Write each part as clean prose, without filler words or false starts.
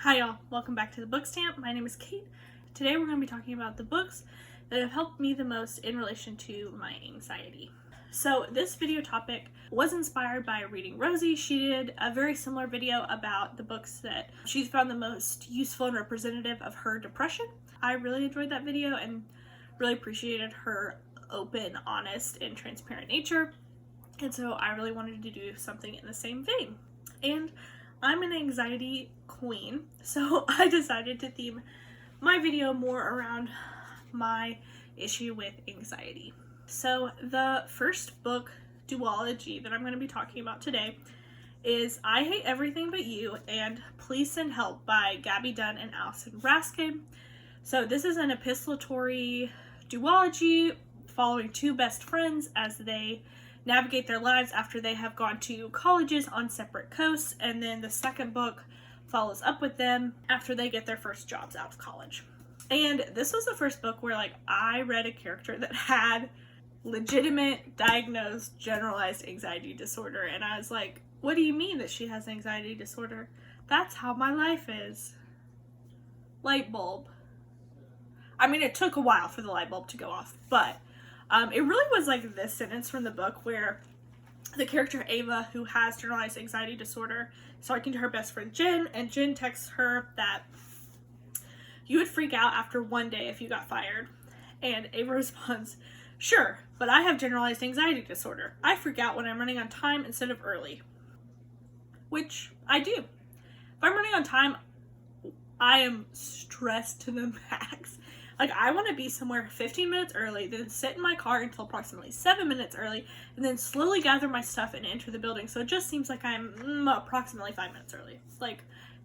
Hi y'all, welcome back to the Book Stamp. My name is Kate. Today we're going to be talking about the books that have helped me the most in relation to my anxiety. So this video topic was inspired by Reading Rosie. She did a very similar video about the books that she's found the most useful and representative of her depression. I really enjoyed that video and really appreciated her open, honest, and transparent nature. And so I really wanted to do something in the same vein. And I'm an anxiety queen, so I decided to theme my video more around my issue with anxiety. So the first book duology that I'm going to be talking about today is I Hate Everything But You and Please Send Help by Gabby Dunn and Allison Raskin. So this is an epistolatory duology following two best friends as they navigate their lives after they have gone to colleges on separate coasts, and then the second book follows up with them after they get their first jobs out of college. And this was the first book where I read a character that had legitimate diagnosed generalized anxiety disorder, and I was like, what do you mean that she has anxiety disorder? That's how my life is. Light bulb. I mean, it took a while for the light bulb to go off, but it really was like this sentence from the book where the character Ava, who has generalized anxiety disorder, is talking to her best friend Jen, and Jen texts her that you would freak out after one day if you got fired. And Ava responds, sure, but I have generalized anxiety disorder. I freak out when I'm running on time instead of early. Which I do. If I'm running on time, I am stressed to the max. I want to be somewhere 15 minutes early, then sit in my car until approximately 7 minutes early, and then slowly gather my stuff and enter the building. So it just seems like I'm approximately 5 minutes early.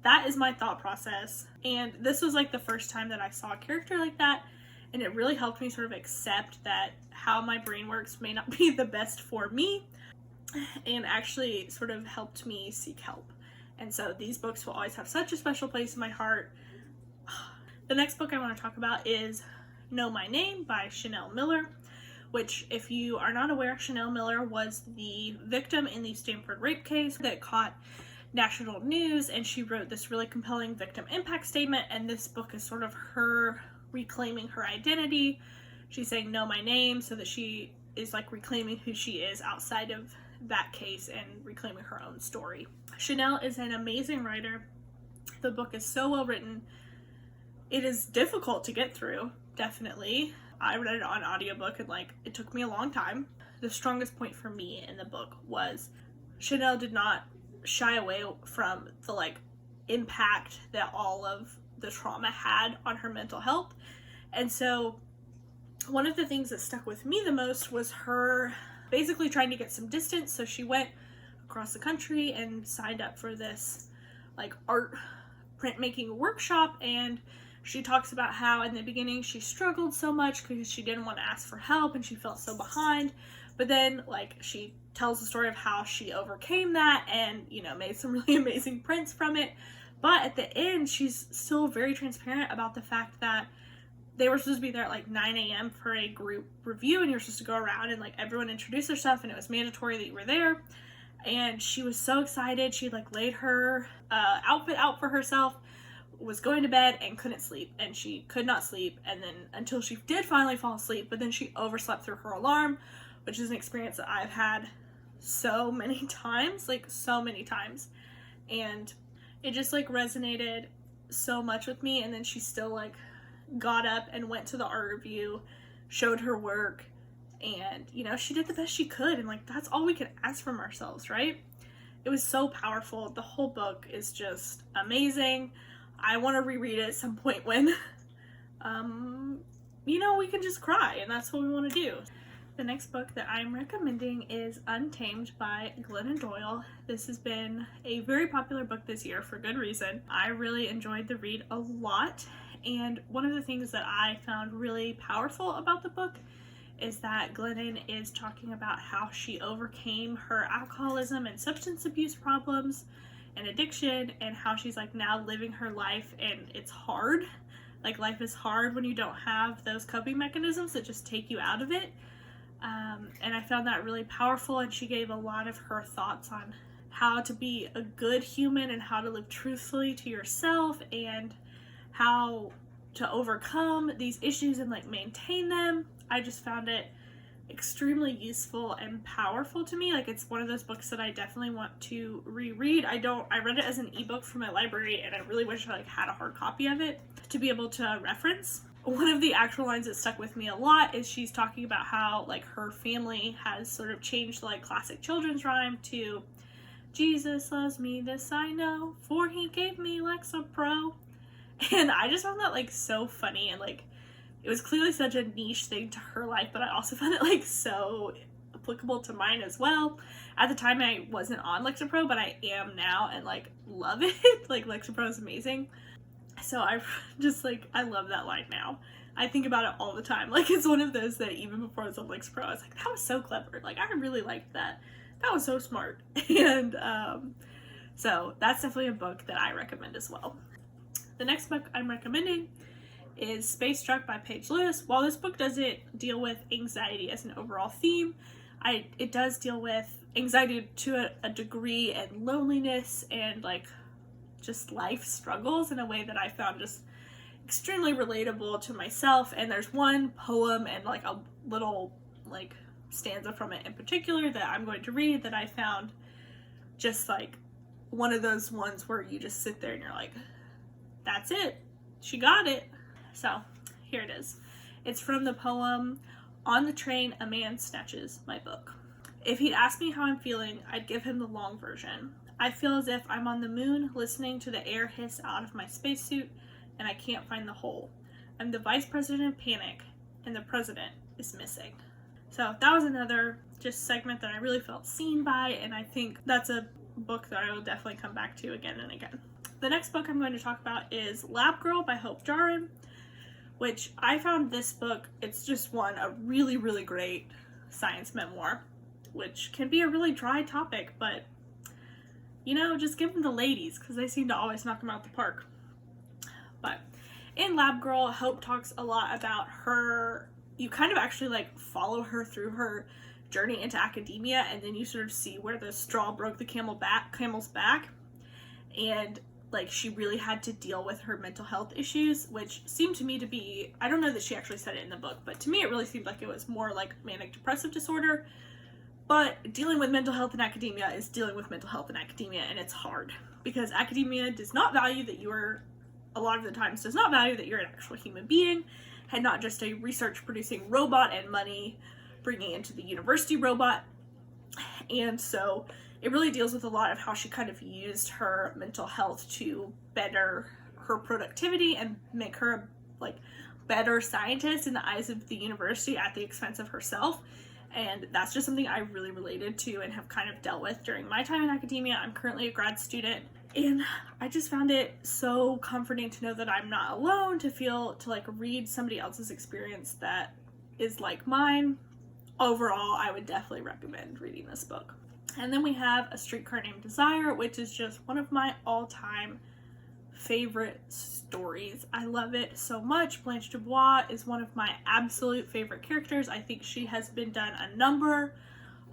That is my thought process. And this was the first time that I saw a character like that, and it really helped me sort of accept that how my brain works may not be the best for me, and actually sort of helped me seek help. And so these books will always have such a special place in my heart. The next book I want to talk about is Know My Name by Chanel Miller, which, if you are not aware, Chanel Miller was the victim in the Stanford rape case that caught national news, and she wrote this really compelling victim impact statement, and this book is sort of her reclaiming her identity. She's saying know my name so that she is reclaiming who she is outside of that case and reclaiming her own story. Chanel is an amazing writer. The book is so well written. It is difficult to get through, definitely. I read it on audiobook and it took me a long time. The strongest point for me in the book was Chanel did not shy away from the impact that all of the trauma had on her mental health. And so one of the things that stuck with me the most was her basically trying to get some distance. So she went across the country and signed up for this art printmaking workshop, and she talks about how in the beginning she struggled so much because she didn't want to ask for help and she felt so behind. But then she tells the story of how she overcame that and, made some really amazing prints from it. But at the end, she's still very transparent about the fact that they were supposed to be there at 9 a.m. for a group review, and you're supposed to go around and everyone introduce their stuff, and it was mandatory that you were there. And she was so excited. She laid her outfit out for herself, was going to bed, and couldn't sleep, and she could not sleep, and then until she did finally fall asleep, but then she overslept through her alarm, which is an experience that I've had so many times, and it just resonated so much with me. And then she still got up and went to the art review, showed her work, and she did the best she could, and that's all we can ask from ourselves, right? It was so powerful. The whole book is just amazing. I want to reread it at some point when, we can just cry, and that's what we want to do. The next book that I'm recommending is Untamed by Glennon Doyle. This has been a very popular book this year for good reason. I really enjoyed the read a lot, and one of the things that I found really powerful about the book is that Glennon is talking about how she overcame her alcoholism and substance abuse problems and addiction, and how she's now living her life, and it's hard. Life is hard when you don't have those coping mechanisms that just take you out of it. And I found that really powerful, and she gave a lot of her thoughts on how to be a good human and how to live truthfully to yourself and how to overcome these issues and like maintain them. I just found it extremely useful and powerful to me. Like, it's one of those books that I definitely want to reread. I read it as an ebook from my library, and I really wish I like had a hard copy of it to be able to reference. One of the actual lines that stuck with me a lot is she's talking about how like her family has sort of changed the like classic children's rhyme to Jesus loves me, this I know, for he gave me Lexapro. And I just found that like so funny, and like it was clearly such a niche thing to her life, but I also found it like so applicable to mine as well. At the time I wasn't on Lexapro, but I am now and like love it. Like Lexapro is amazing. So I just like, I love that line now. I think about it all the time. Like, it's one of those that even before I was on Lexapro, I was like, that was so clever. Like, I really liked that. That was so smart. And so that's definitely a book that I recommend as well. The next book I'm recommending is Space Truck by Paige Lewis. While this book doesn't deal with anxiety as an overall theme, it does deal with anxiety to a degree, and loneliness and like just life struggles in a way that I found just extremely relatable to myself. And there's one poem and like a little like stanza from it in particular that I'm going to read that I found just like one of those ones where you just sit there and you're like, that's it, she got it. So here it is. It's from the poem On the Train a Man Snatches My Book. If he'd asked me how I'm feeling, I'd give him the long version. I feel as if I'm on the moon listening to the air hiss out of my spacesuit and I can't find the hole. I'm the vice president of panic and the president is missing. So that was another just segment that I really felt seen by, and I think that's a book that I will definitely come back to again and again. The next book I'm going to talk about is Lab Girl by Hope Jahren, which I found this book, it's just a really, really great science memoir, which can be a really dry topic, but you know, just give them the ladies because they seem to always knock them out the park. But in Lab Girl, Hope talks a lot about her, you kind of actually like follow her through her journey into academia, and then you sort of see where the straw broke the camel's back, and like she really had to deal with her mental health issues, which seemed to me to be, I don't know that she actually said it in the book, but to me it really seemed like it was more like manic depressive disorder. But dealing with mental health in academia is dealing with mental health in academia, and it's hard because academia does not value that a lot of the times does not value that you're an actual human being and not just a research producing robot and money bringing into the university robot. And so it really deals with a lot of how she kind of used her mental health to better her productivity and make her a like better scientist in the eyes of the university at the expense of herself. And that's just something I really related to and have kind of dealt with during my time in academia. I'm currently a grad student, and I just found it so comforting to know that I'm not alone, to like read somebody else's experience that is like mine. Overall, I would definitely recommend reading this book. And then we have A Streetcar Named Desire, which is just one of my all-time favorite stories. I love it so much. Blanche Dubois is one of my absolute favorite characters. I think she has been done a number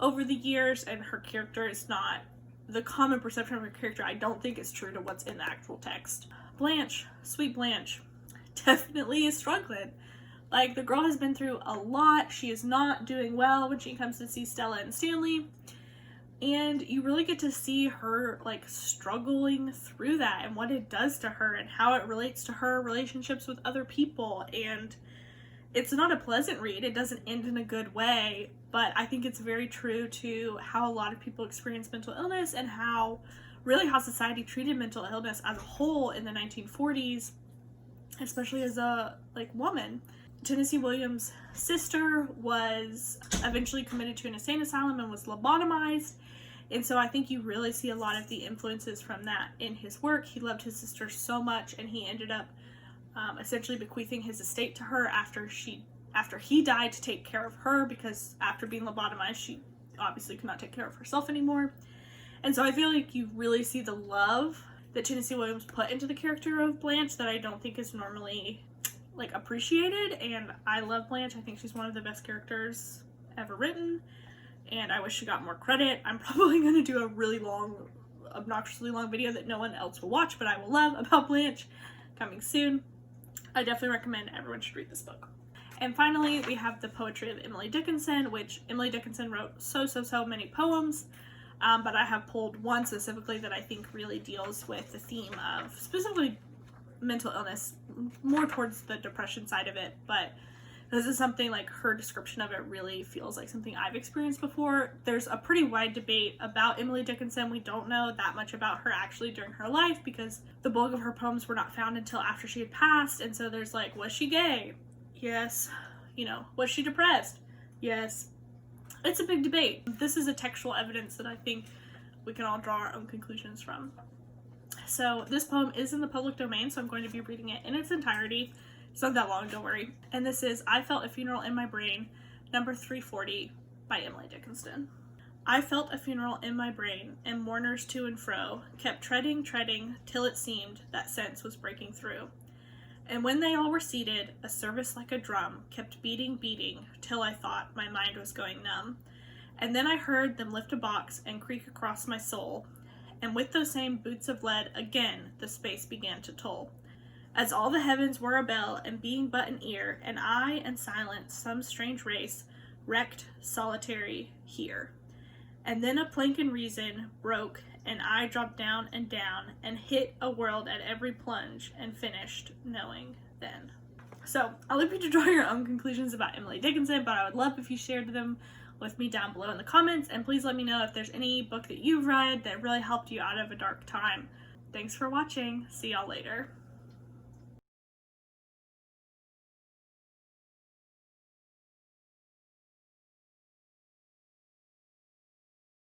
over the years, and her character is not the common perception of her character. I don't think it's true to what's in the actual text. Blanche, sweet Blanche, definitely is struggling. Like, the girl has been through a lot. She is not doing well when she comes to see Stella and Stanley. And you really get to see her like struggling through that and what it does to her and how it relates to her relationships with other people. And it's not a pleasant read. It doesn't end in a good way, but I think it's very true to how a lot of people experience mental illness and how society treated mental illness as a whole in the 1940s, especially as a like woman. Tennessee Williams' sister was eventually committed to an insane asylum and was lobotomized. And so I think you really see a lot of the influences from that in his work. He loved his sister so much, and he ended up essentially bequeathing his estate to her after he died to take care of her, because after being lobotomized, she obviously could not take care of herself anymore. And so I feel like you really see the love that Tennessee Williams put into the character of Blanche that I don't think is normally like appreciated. And I love Blanche. I think she's one of the best characters ever written, and I wish she got more credit. I'm probably going to do a really long, obnoxiously long video that no one else will watch, but I will love, about Blanche, coming soon. I definitely recommend everyone should read this book. And finally, we have the poetry of Emily Dickinson, which Emily Dickinson wrote so many poems, but I have pulled one specifically that I think really deals with the theme of specifically mental illness, more towards the depression side of it, but this is something like her description of it really feels like something I've experienced before. There's a pretty wide debate about Emily Dickinson. We don't know that much about her actually during her life because the bulk of her poems were not found until after she had passed, and so there's like, was she gay? Yes. You know, was she depressed? Yes. It's a big debate. This is a textual evidence that I think we can all draw our own conclusions from. So this poem is in the public domain, so I'm going to be reading it in its entirety. It's not that long, don't worry. And this is I Felt a Funeral in My Brain, number 340 by Emily Dickinson. I felt a funeral in my brain, and mourners to and fro kept treading, till it seemed that sense was breaking through. And when they all were seated, a service like a drum kept beating, till I thought my mind was going numb. And then I heard them lift a box and creak across my soul, and with those same boots of lead again the space began to toll. As all the heavens were a bell, and being but an ear, and I and silence, some strange race, wrecked, solitary, here. And then a plank in reason broke, and I dropped down, and hit a world at every plunge, and finished knowing then. So, I'll leave you to draw your own conclusions about Emily Dickinson, but I would love if you shared them with me down below in the comments, and please let me know if there's any book that you've read that really helped you out of a dark time. Thanks for watching. See y'all later.